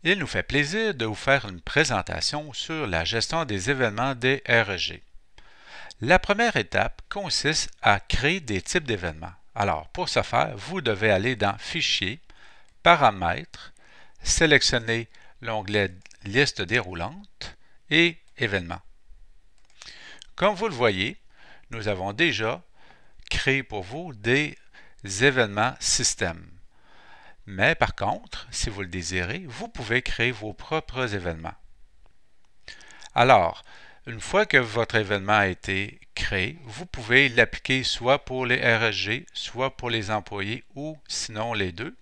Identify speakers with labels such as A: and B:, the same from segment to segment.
A: Il nous fait plaisir de vous faire une présentation sur la gestion des événements des REG. La première étape consiste à créer des types d'événements. Alors, pour ce faire, vous devez aller dans Fichier, Paramètres, sélectionner l'onglet Liste déroulante et Événements. Comme vous le voyez, nous avons déjà créé pour vous des événements système. Mais par contre, si vous le désirez, vous pouvez créer vos propres événements. Alors, une fois que votre événement a été créé, vous pouvez l'appliquer soit pour les RSG, soit pour les employés ou sinon les deux.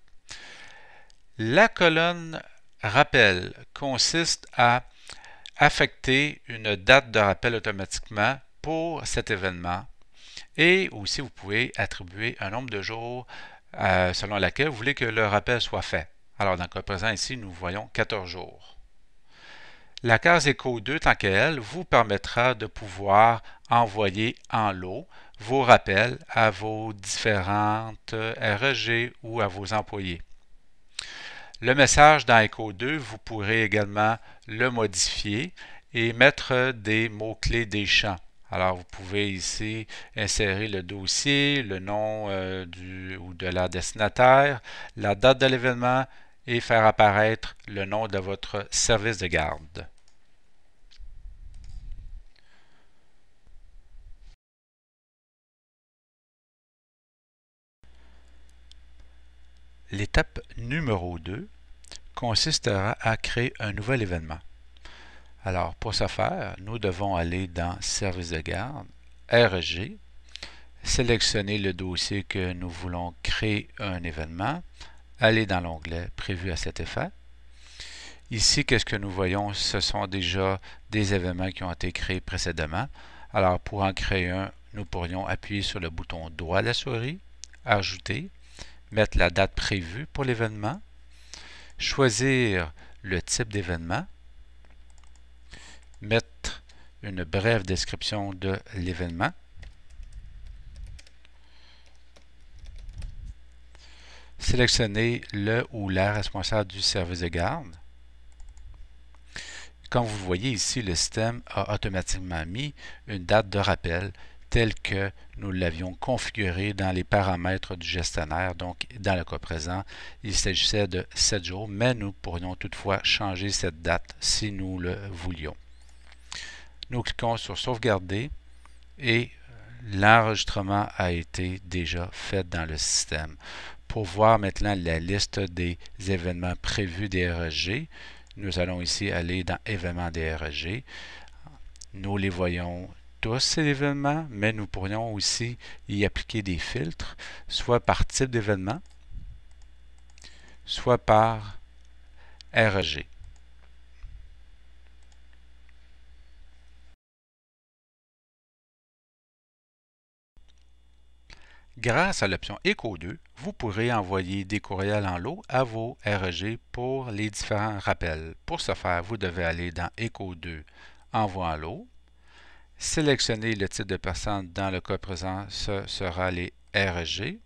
A: La colonne rappel consiste à affecter une date de rappel automatiquement pour cet événement et aussi vous pouvez attribuer un nombre de jours selon lequel vous voulez que le rappel soit fait. Alors dans le cas présent ici, nous voyons 14 jours. La case Écho 2, tant qu'elle, vous permettra de pouvoir envoyer en lot vos rappels à vos différentes REG ou à vos employés. Le message dans Écho 2, vous pourrez également le modifier et mettre des mots-clés des champs. Alors, vous pouvez ici insérer le dossier, le nom ou de la destinataire, la date de l'événement et faire apparaître le nom de votre service de garde. L'étape numéro 2 consistera à créer un nouvel événement. Alors, pour ce faire, nous devons aller dans Service de garde, REG, sélectionner le dossier que nous voulons créer un événement, aller dans l'onglet Prévu à cet effet. Ici, qu'est-ce que nous voyons? Ce sont déjà des événements qui ont été créés précédemment. Alors, pour en créer un, nous pourrions appuyer sur le bouton droit de la souris, Ajouter, mettre la date prévue pour l'événement, choisir le type d'événement, mettre une brève description de l'événement, sélectionner le ou la responsable du service de garde. Comme vous le voyez ici, le système a automatiquement mis une date de rappel telle que nous l'avions configurée dans les paramètres du gestionnaire. Donc, dans le cas présent, il s'agissait de 7 jours, mais nous pourrions toutefois changer cette date si nous le voulions. Nous cliquons sur Sauvegarder et l'enregistrement a été déjà fait dans le système. Pour voir maintenant la liste des événements prévus des REG, nous allons ici aller dans Événements des REG. Nous les voyons tous ces événements, mais nous pourrions aussi y appliquer des filtres, soit par type d'événement, soit par REG. Grâce à l'option Écho 2, vous pourrez envoyer des courriels en lot à vos REG pour les différents rappels. Pour ce faire, vous devez aller dans Écho 2, Envoi en lot, sélectionner le type de personne. Dans le cas présent, ce sera les REG.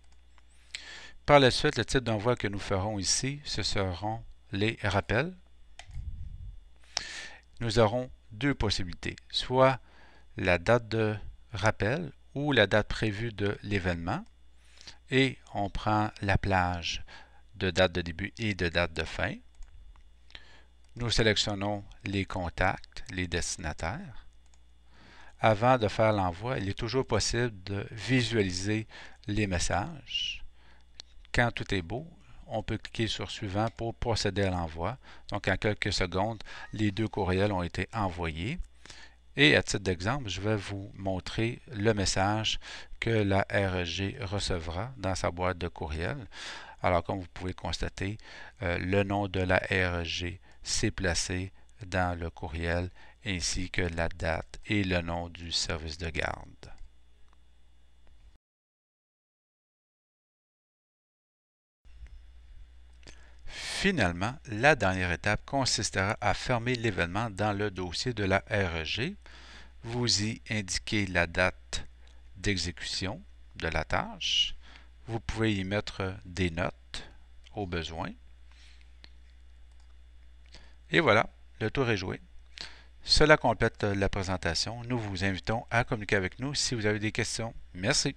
A: Par la suite, le type d'envoi que nous ferons ici, ce seront les rappels. Nous aurons deux possibilités, soit la date de rappel ou la date prévue de l'événement. Et on prend la plage de date de début et de date de fin. Nous sélectionnons les contacts, les destinataires. Avant de faire l'envoi, il est toujours possible de visualiser les messages. Quand tout est beau, on peut cliquer sur Suivant pour procéder à l'envoi. Donc, en quelques secondes, les deux courriels ont été envoyés. Et à titre d'exemple, je vais vous montrer le message que la REG recevra dans sa boîte de courriel. Alors, comme vous pouvez constater, le nom de la REG s'est placé dans le courriel ainsi que la date et le nom du service de garde. Finalement, la dernière étape consistera à fermer l'événement dans le dossier de la REG. Vous y indiquez la date d'exécution de la tâche. Vous pouvez y mettre des notes au besoin. Et voilà, le tour est joué. Cela complète la présentation. Nous vous invitons à communiquer avec nous si vous avez des questions. Merci.